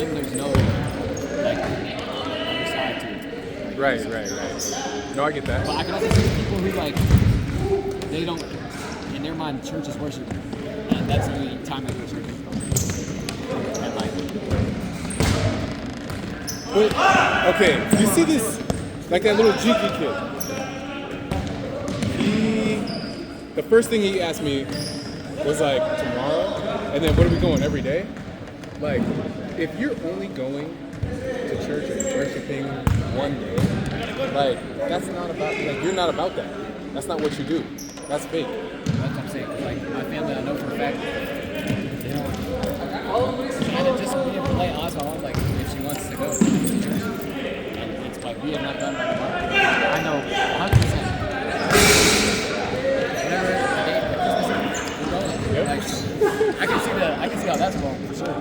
him, there's no like other side to it. Like, Right. No, I get that. But I can also see people who like they don't, in their mind, church is worship, and that's the only time they go to church. And like, But, okay, you see this, like that little Jiki kid. The first thing he asked me was like, tomorrow? And then what are we going, every day? Like, if you're only going to church and worshiping one day, like, that's not about, like, you're not about that. That's not what you do. That's fake. that's what I'm saying. 'Cause, like, my family, I know for a fact, they don't. And it just be able to lay odds on, like, if she wants to go. And it's like, we have not done that. I know 100%. Whenever the date, Christmas Eve, we're going. Like, I can see how that's wrong, for sure.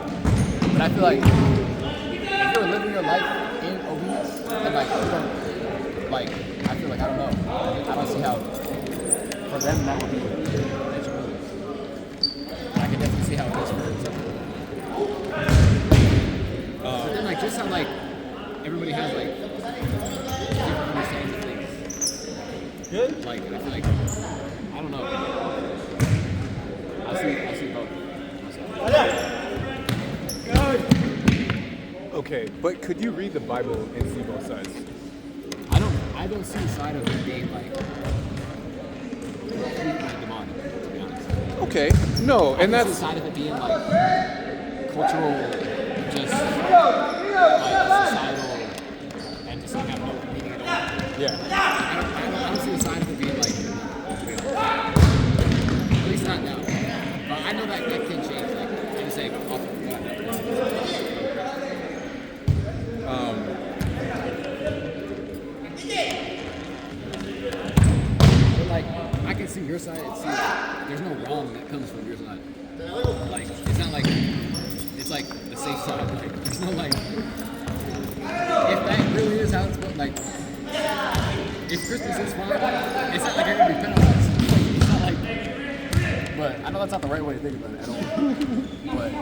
But I feel like if you're living your life in obedience, then, like, you don't, like, I feel like, I don't know. I don't see how, for them, that would be miserable. I can definitely see how it is for some people. But then, like, just how, like, everybody has, like, different understandings of things. Good? Like, I feel like, I don't know. I see both. Okay, but could you read the Bible and see both sides? I don't see the side of it being like completely demonic, to be honest. Okay, no, and I see the that's... side of it being like cultural, just like societal, and just like have no meaning at all. Yeah. I don't see the side of it being like real. At least not now. But I know that can change. Like I just say off of what I know. But like I can see your side and see like, there's no wrong that comes from your side. Like it's not like it's like the safe side. Like there's no like if that really is how it's supposed like if Christmas is fine, it's not like you're gonna be penalized. It's not like but I know that's not the right way to think about it at all. But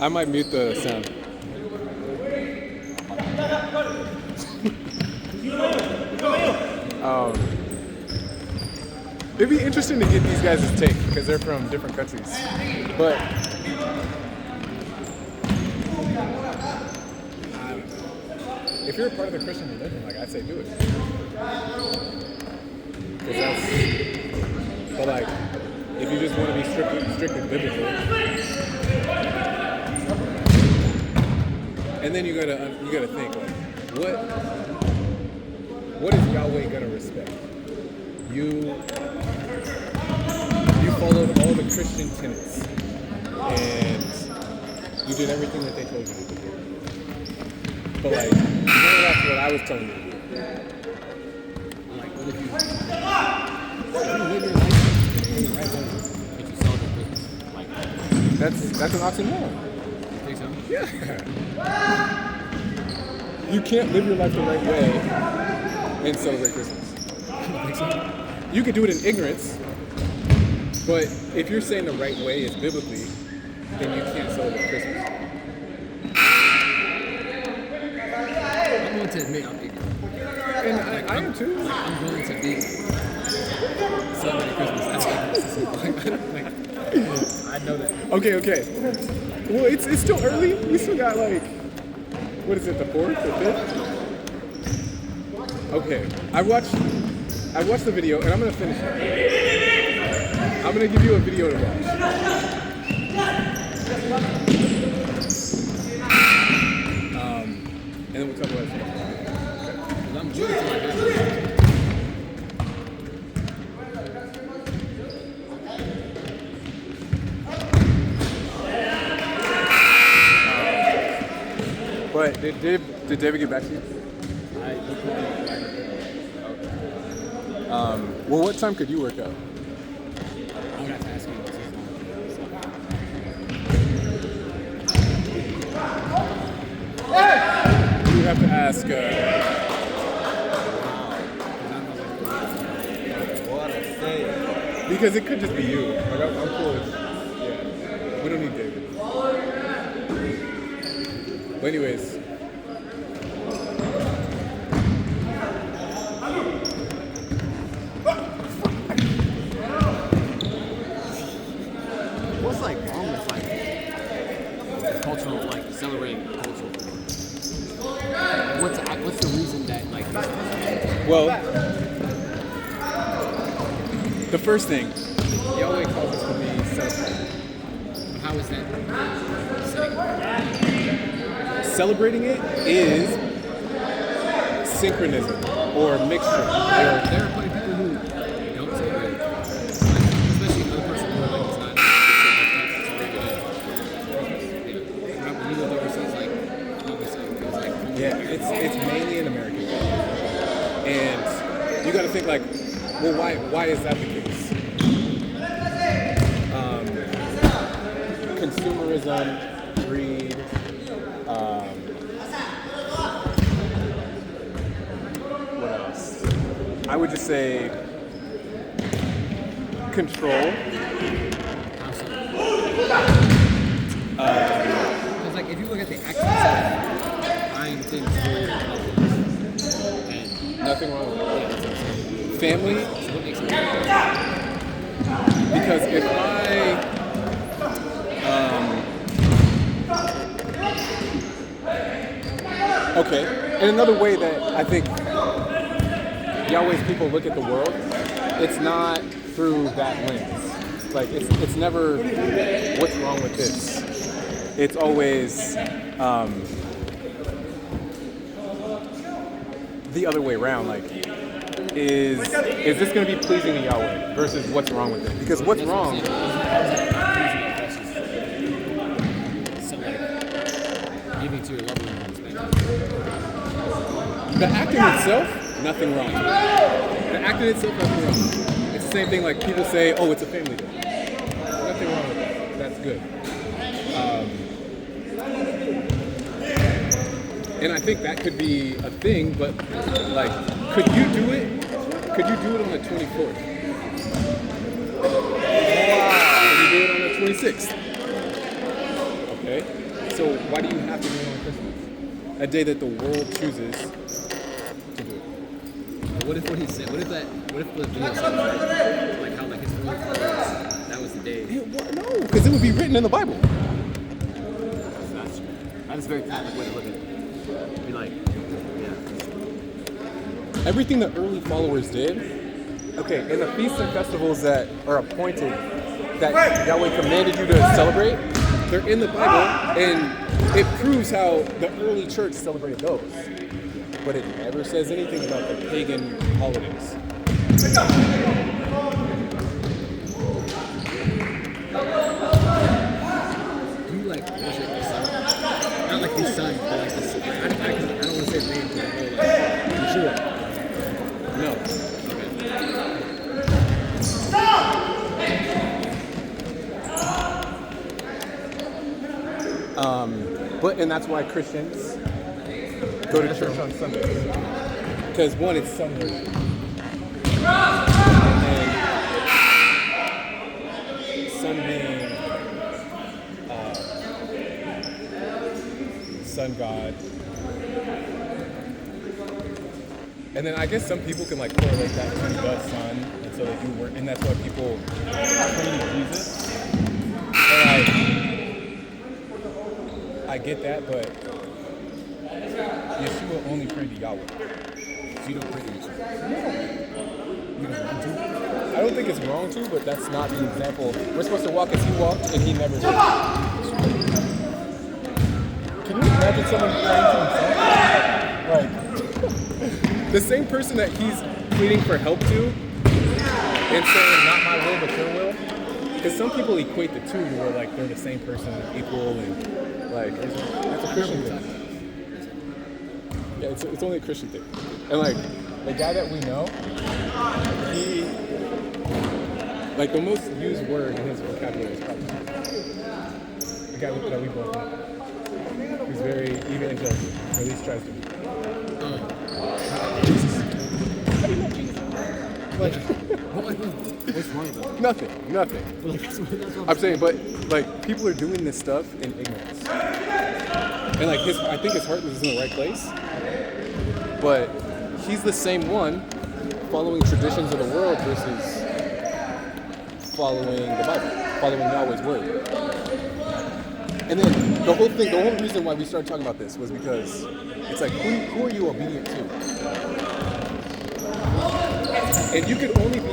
I might mute the sound. It'd be interesting to get these guys' take because they're from different countries. But if you're a part of the Christian religion, like I'd say do it. 'Cause that's, but like, if you just want to be strictly biblical, and then you gotta think like, what is Yahweh gonna respect? You followed all the Christian tenets, and you did everything that they told you to do. But like, none of that's what I was telling you to do. like what if you live your life in the right way, but you celebrate Christmas? Like That's an oxymoron. you think so? Yeah. You can't live your life the right way and celebrate Christmas. You think so? You could do it in ignorance, but if you're saying the right way is biblically, then you can't celebrate Christmas. I'm going to admit I'm ignorant. And I am too. Like, I'm going to be celebrating Christmas. That's ignorance. I know that. Okay. Well, it's still early. We still got like, what is it, the 4th or 5th? Okay, I watched the video, and I'm gonna finish it. I'm gonna give you a video to watch. And then we'll talk about it. Because I'm doing it to my business. But did David get back to you? Well, what time could you work out? I would have to ask you what's his name. You have to ask. What a say. Because it could just be you. Like, I'm cool with, yeah. We don't need David. But anyways. What's like wrong with like cultural, like celebrating cultural? What's the reason that like? Well, the first thing, Yahweh calls us to be celebrating. How is that? Celebrating it is synchronism or mixture. There are plenty of people who don't celebrate it. Like, especially another person who like it's not when you lived overseas, like obviously it was like It's mainly an American thing. And you got to think like, well, why is that the case? Consumerism, greed, what else? I would just say control. Because like if you look at the action itself, buying things for loved ones, and Nothing wrong with that. Family, so what makes it because if okay, and another way that I think Yahweh's people look at the world, it's not through that lens. Like it's never what's wrong with this. It's always the other way around. Like, is this going to be pleasing to Yahweh versus what's wrong with it? Because what's wrong? So like giving to your loved ones, The acting itself, nothing wrong. The acting itself, nothing wrong. It's the same thing like people say, oh, it's a family day. Nothing wrong with that. That's good. And I think that could be a thing, but like, could you do it? Could you do it on the 24th? Could you do it on the 26th? Okay. So why do you have to do it on Christmas? A day that the world chooses to do it. what if what he said? What if the video said like how like his followers, that was the day? No, because it would be written in the Bible. That is a very Catholic way to look at it. Be like, yeah. Everything the early followers did, okay, and the feasts and festivals that are appointed, that Yahweh commanded you to celebrate, they're in the Bible, and it proves how the early church celebrated those. But it never says anything about the pagan holidays. Do you like worship the sun? Not like the sun, but like the sun. I don't want to say his name because I know like Yeshua. No. And that's why Christians go to church on Sundays. Because one, it's sun worship. And sun being sun god. And then I guess some people can like correlate that to the sun, and so that you work, and that's why people pray to Jesus. And I get that, but Yeshua only prayed to Yahweh. So you don't pray to Yeshua? No. You don't want to? I don't think it's wrong to, but that's not the example. We're supposed to walk as he walked, and he never did. Can you imagine someone praying to himself? Like, the same person that he's pleading for help to, and saying, not my will, but your will. Because some people equate the two to where, like, they're the same person, equal, and, like, that's a Christian thing. Yeah, it's only a Christian thing. And, like, the guy that we know, he, like, the most used word in his vocabulary is probably the guy that we both know. He's very evangelical, or at least tries to be. Jesus. Like, But like, what's wrong about that? Nothing. But like, that's what I'm saying, but like people are doing this stuff in ignorance, and like I think his heart is in the right place, but he's the same one following traditions of the world versus following the Bible, following Yahweh's word. And then the whole reason why we started talking about this was because it's like, who are you obedient to? And you could only be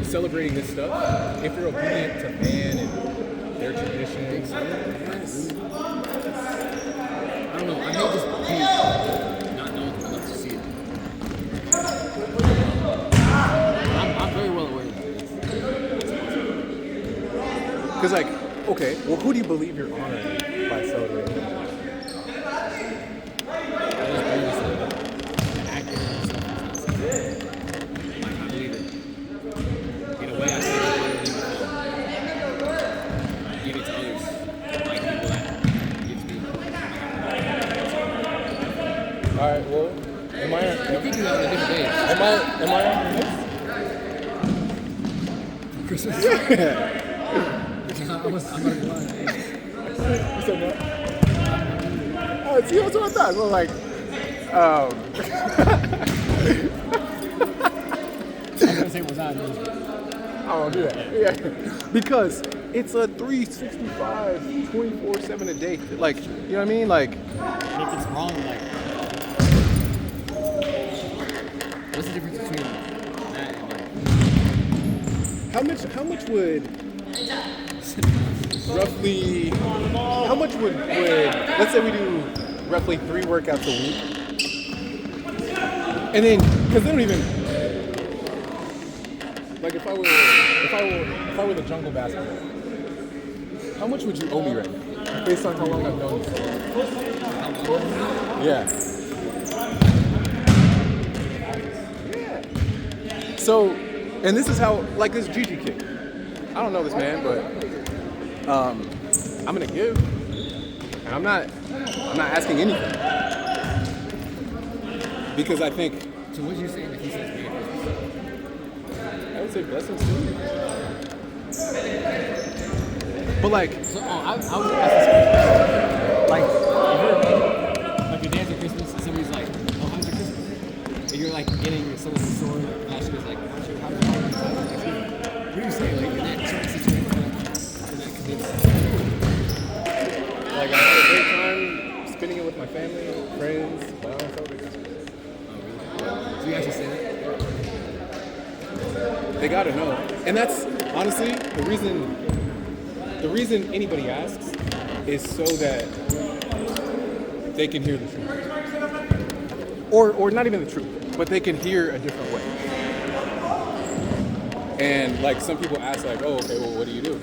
celebrating this stuff if you're obedient to man and their traditions. I don't know. I hate this being not knowing enough to see it. I'm very well aware of that. Because like, okay, well, who do you believe you're honoring by celebrating? All right, well, am I on your list? Christmas? I'm not gonna lie. You said no? Oh, see, that's what I thought. So like, I'm gonna say was I. I don't do that. Yeah. Because it's a 365, 24/7 a day. Like, you know what I mean? Like, If it's wrong, like, what's the difference between that and like? how much would roughly? How much would let's say we do roughly 3 workouts a week, and then because they don't even like if I were the jungle basketball, how much would you owe me right now based on how long I've known you? Yeah. So, and this is how, like this Gigi kid. I don't know this man, but I'm gonna give, and I'm not asking anything because I think. So what are you saying if he says Merry Christmas? I would say blessings to you. But like, So, I was gonna ask this question. Like, if your dad's at Christmas and somebody's like, oh, how's your Christmas? And you're like getting someone's sword, and Ashley was like, how's your holiday? What do you say, like, in that certain situation? like I had a great time spending it with my family, friends, but I don't celebrate Christmas. Do you actually say that? They gotta know, and that's honestly the reason anybody asks is so that they can hear the truth, or not even the truth, but they can hear a different way. And like some people ask, like, oh, okay, well, what do you do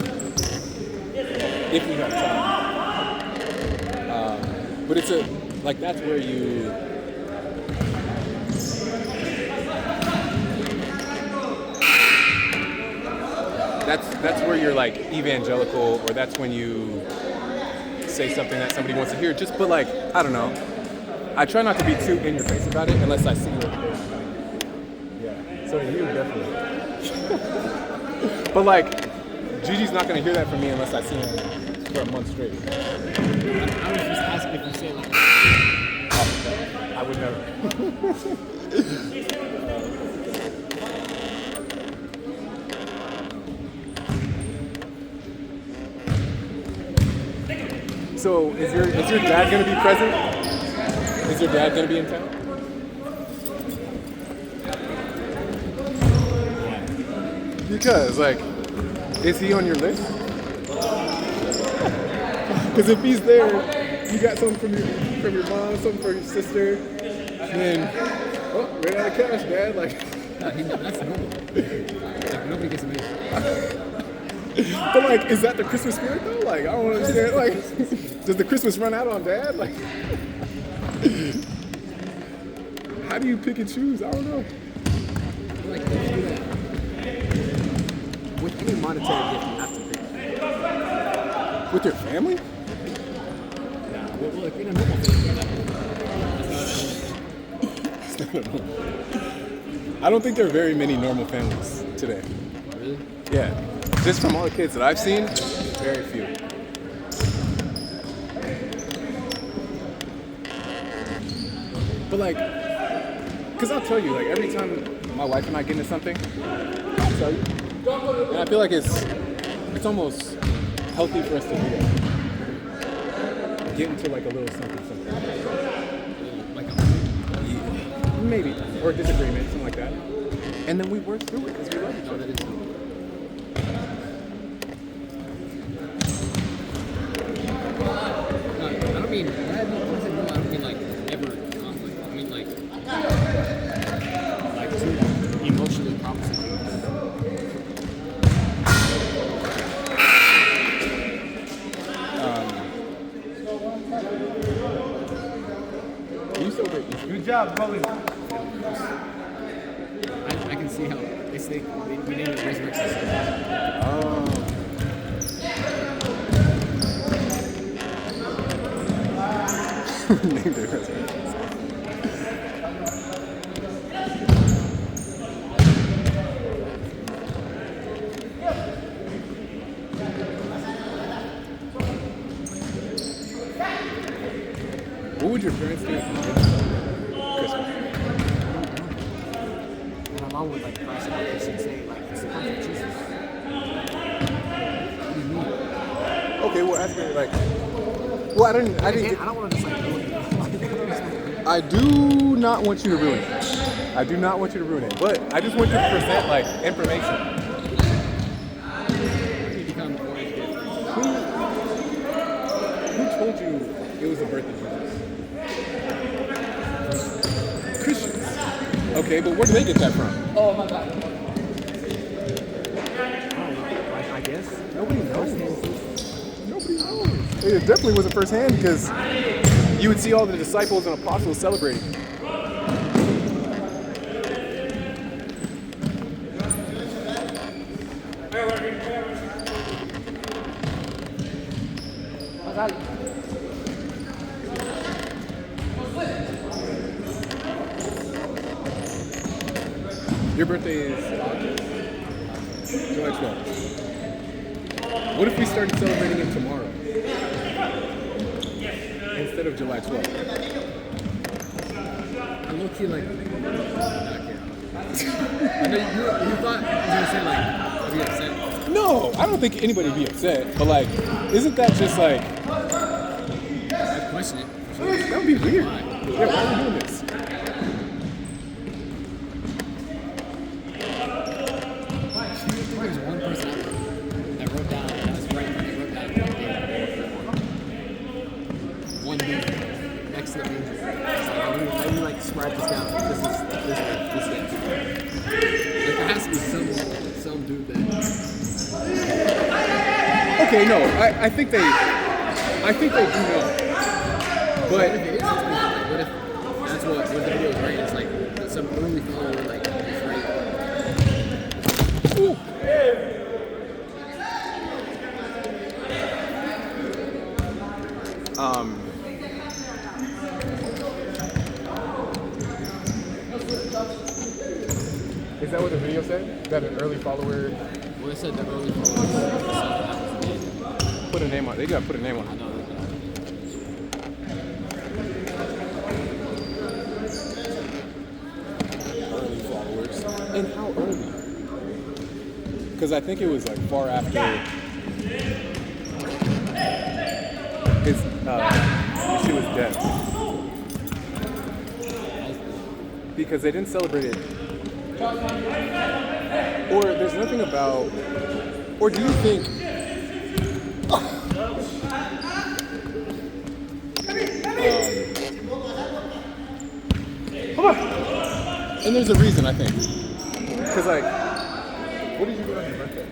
if you have time? But it's like that's where you. That's where you're like evangelical, or that's when you say something that somebody wants to hear. But like, I don't know. I try not to be too in your face about it unless I see you every day. Yeah. So you definitely. But like, Gigi's not gonna hear that from me unless I see him for a month straight. I was just asking if you say like. I would never. So is your dad gonna be present? Is your dad gonna be in town? Because like, is he on your list? Because if he's there, you got something from your mom, something for your sister, and then ran out of cash, Dad. Like, That's normal. Like, nobody gets amazed. but like, is that the Christmas spirit though? Like, I don't understand. Like, does the Christmas run out on Dad? Like, how do you pick and choose? I don't know. Like, if you do that, with any monetary gift, you have to pick. With your family? Well, like, in a normal family, I don't think there are very many normal families today. Really? Yeah. Just from all the kids that I've seen, very few. But like, cause I'll tell you, like every time my wife and I get into something, I'll tell you, and I feel like it's almost healthy for us to do that. Get into like a little something. Like a Maybe, or a disagreement, something like that. And then we work through it because we love each other. that is cool. No, I don't mean, when I say no, I don't mean like ever conflict. I mean like two emotionally opposite things. You so good. Good job, Bully. I can see how they say we name it resurrection. Named it resurrection. What would your parents do if you did Christmas? And my mom would like crash out and she'd say like it's the birth of Jesus. What do you mean? Okay, well, ask me like. Well, I didn't. I don't want to just like ruin it. I do not want you to ruin it. I do not want you to ruin it. But I just want you to present like information. You become more educated. Who told you it was the birth of Jesus? Christians. Okay, but where do they get that from? Oh my God. I guess Nobody knows. Nobody knows. It definitely wasn't firsthand because you would see all the disciples and apostles celebrating. Your birthday is July 12th. What if we started celebrating it tomorrow instead of July 12th? I'm low key like. I know you thought I was gonna say like I'd be upset. No, I don't think anybody would be upset. But like, isn't that just like I'd question it. that would be weird? Why? Yeah, why are we doing this? There's one person that wrote down that was right when they wrote down the one dude next to the manger. It's like, let me like describe this down. This is. Like there has to be some dude that. Okay, no, I think they do know. But But if it is, it's not. Like, what if that's what the video is right? It's like some early follower like is right. ooh. Is that what the video said? That an early follower Well, it said the early followers. That was put a name on it? They gotta put a name on I it. know that. Early followers. And how early? Because I think it was like far after his Yeshua's death. Because they didn't celebrate it. Or there's nothing about. Or do you think? And there's a reason, I think. Because like, what did you do on your birthday?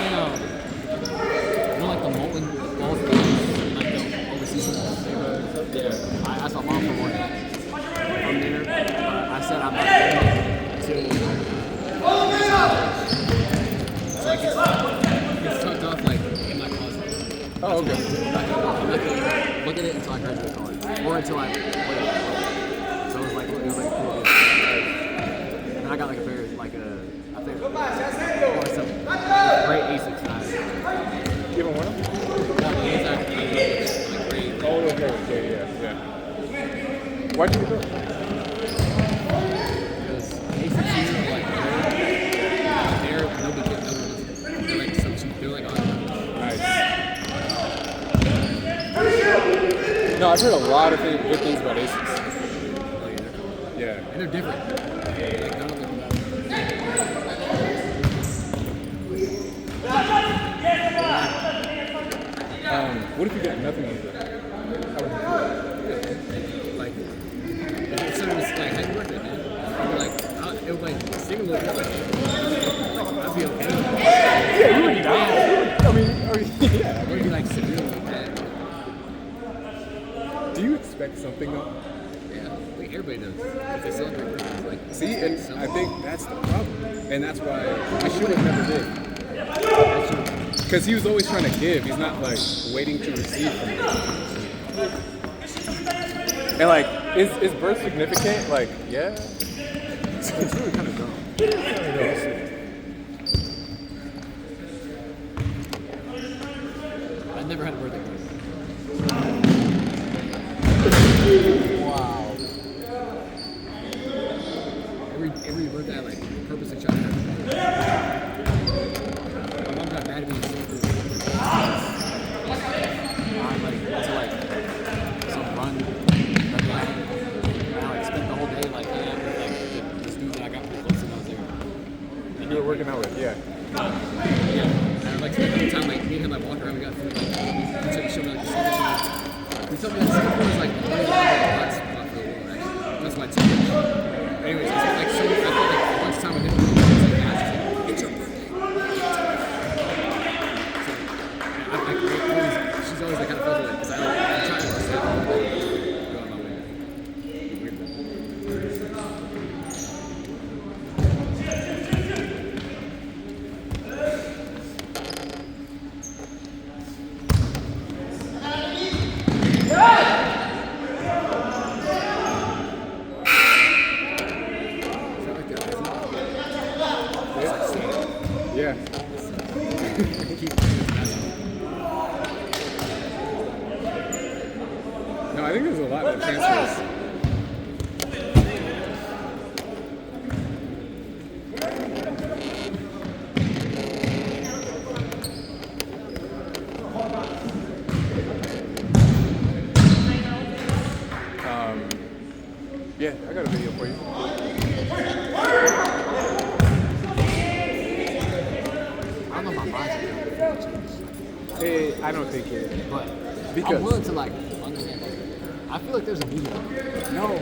You know, like the molten balls games, like the overseas balls. Yeah, I asked my mom for one from dinner. I said I'm not going until Oh, okay. I'm not gonna look at it until I graduate college, or until I play it. So it was like cool. And then I got like a pair, like I think some great ASICs that You haven't won them? like great. Oh, okay, yeah. Why'd you get those? Because ASICs here are like they're nobody gets them. They're like so cheap. They're like Nice. No, I've heard a lot of good things about ASICs. Yeah. And they're different. Like, none of them. What if you got nothing on that? Like, if someone was like, happy birthday, man. I'd be like, it would like sing a little bit. Like, I'd be okay. Yeah, you would be down. I mean, yeah. I would be like severely mad. Do you expect something though? Yeah, I think everybody does. If they celebrate birthdays, like, See, and I think that's the problem. And that's why I should have never did. Because he was always trying to give. He's not like waiting to receive from you. And like, is birth significant? Like, yeah. It's really kind of dumb. I never had a birthday party. Wow. Every birthday I like purposely try to have. My mom got mad at me and said I like to like some run that I had. And I like spent the whole day like hanging out with like this dude that I got pretty close to when I was there. You were working out with, yeah. Yeah. And I like spent the time like me and him like walking around. We got food. Like he took showed me like the Singapore. He told me that Singapore is like one of the hot spot for the world. Actually, that's my too much. Anyways, I spent like so I felt like a bunch of time with him. He was like, "Yeah, it's your birthday." So she's always like kind of felt it because I'm trying to stay go on my way. Weird. Yeah. No, I think there's a lot that transfers. Yeah, I got a video for you. I don't know if my mind's changed. I don't think it. But Because- I'm willing to like understand. Like, I feel like there's a movie. No.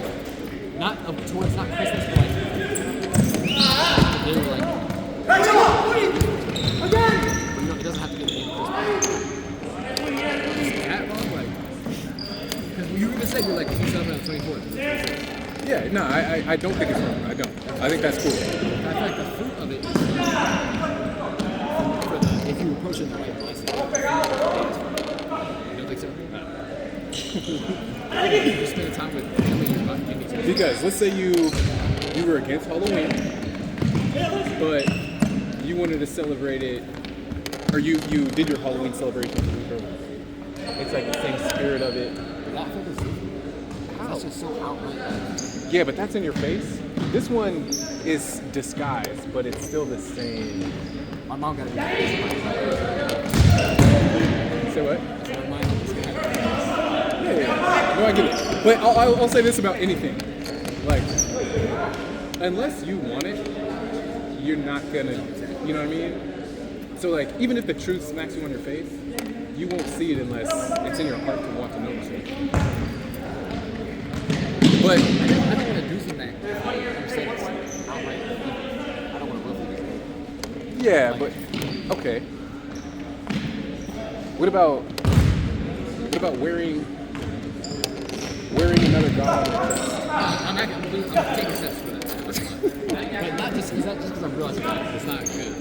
Not towards not Christmas, but like they were like. Again. But you know, it doesn't have to be the end of Christmas. Is that wrong? Like, because you even said you're like you celebrate on the 24th. Yeah, no, I don't think it's wrong. I don't. I think that's cool. I feel like the fruit of it is for the, if you approach it in the right place. You don't think so? No. You just spend time with family and your buddies. Because let's say you were against Halloween, but you wanted to celebrate it, or you did your Halloween celebration the week earlier. It's like the same spirit of it. That felt as that's just so outright. Yeah, but that's in your face. This one is disguised, but it's still the same. My mom got to be Say what? my mind is kind of Yeah. No, I get it. But I'll say this about anything. Like, unless you want it, you're not gonna, you know what I mean? So like, even if the truth smacks you on your face, you won't see it unless it's in your heart to want to notice it. But I don't want to do something that you said it's outright. I don't want to live with it. yeah, but okay. What about wearing another god on your chest? I'm taking steps for that. But not just because I'm realizing that it's not good.